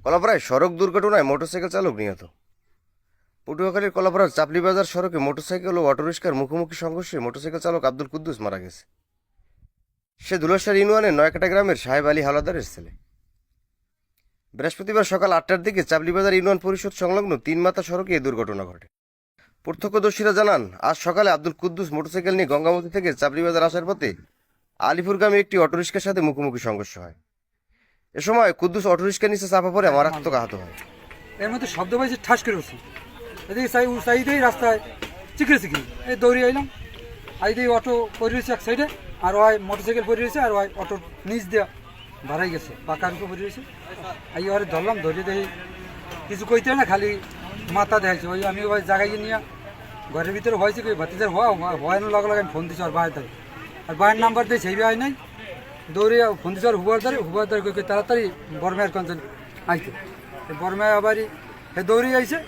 কলাপাড়ায় সড়ক দুর্ঘটনায় মোটরসাইকেল চালক নিহত। পটুয়াখালীর কলাপাড়ার চাপলি বাজার সড়কে মোটরসাইকেল ও অটোরিকশার মুখোমুখি সংঘর্ষে মোটরসাইকেল চালক আব্দুল কুদ্দুস মারা গেছে। সে ধুলসার ইউনিয়নের নয়কাটা গ্রামের সাহেব আলী হাওলাদারের ছেলে। বৃহস্পতিবার সকাল 8টার দিকে চাপলিবাজার ইউনিয়ন পরিষদ সংলগ্ন 3 মাথা সড়কে এই দুর্ঘটনা ঘটে। প্রত্যক্ষদর্শীরা জানান, আজ সকালে আব্দুল কুদ্দুস মোটরসাইকেল নিয়ে গঙ্গামতি থেকে চাপলিবাজার আসার পথে আলিপুরগামী একটি অটোরিকশার সাথে মুখোমুখি সংঘর্ষ হয়। এ সময় কুদ্দুস অটোরিকশার নিচে চাপা পড়ে মারাত্মক আহত হয়। এর মধ্যে শব্দ পাইছে ঠাস করে উঠছি, এদিকে সাইডেই রাস্তায় চিকড়ি এই দৌড়ে আইলাম। আইদিকে অটো পড়ে রয়েছে এক সাইডে, আর ওই মোটরসাইকেল পড়ে রয়েছে, আর ওই অটোর নিচ দিয়ে ভাড়াই গেছে, পাকার উপর পড়ে রয়েছে। এই ওরে ধরলাম, ধরে দেখি কিছু কইতে না, খালি মাথা দেখাইছে। ওই আমি ওই জায়গায় নিয়ে ঘরের ভিতরে হয়েছে কি ভাতিজার ভয়ানোর লগে আমি ফোন দিচ্ছি আর বাইরে তাই, আর বাইরের নাম্বার দিয়ে সেই হয় নাই, দৌড়ে ফোন দিচ্ছি আর হুবার কই তাড়াতাড়ি বর্মায়ের কঞ্চন আইতে। বর্মায় আবারই হে দৌড়ে আইছে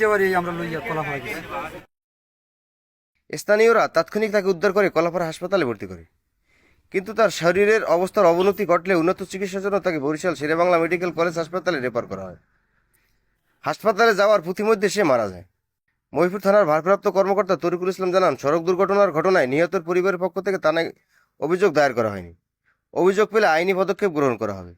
আবার এই আমরা লইয়া কলাপাড়া গেছি। স্থানীয়রা তাৎক্ষণিক তাকে উদ্ধার করে কলাপাড়া হাসপাতালে ভর্তি করে, কিন্তু তার শরীরের অবস্থার অবনতি ঘটলে উন্নত চিকিৎসার জন্য তাকে বরিশাল শেরেবাংলা মেডিকেল কলেজ হাসপাতালে রেফার করা হয়। হাসপাতালে যাওয়ার পথিমধ্যে সে মারা যায়। মহিপুর থানার ভারপ্রাপ্ত কর্মকর্তা তরিকুল ইসলাম জানান, সড়ক দুর্ঘটনার ঘটনায় নিহতের পরিবারের পক্ষ থেকে থানায় অভিযোগ দায়ের করা হয়নি। অভিযোগ পেলে আইনি পদক্ষেপ গ্রহণ করা হবে।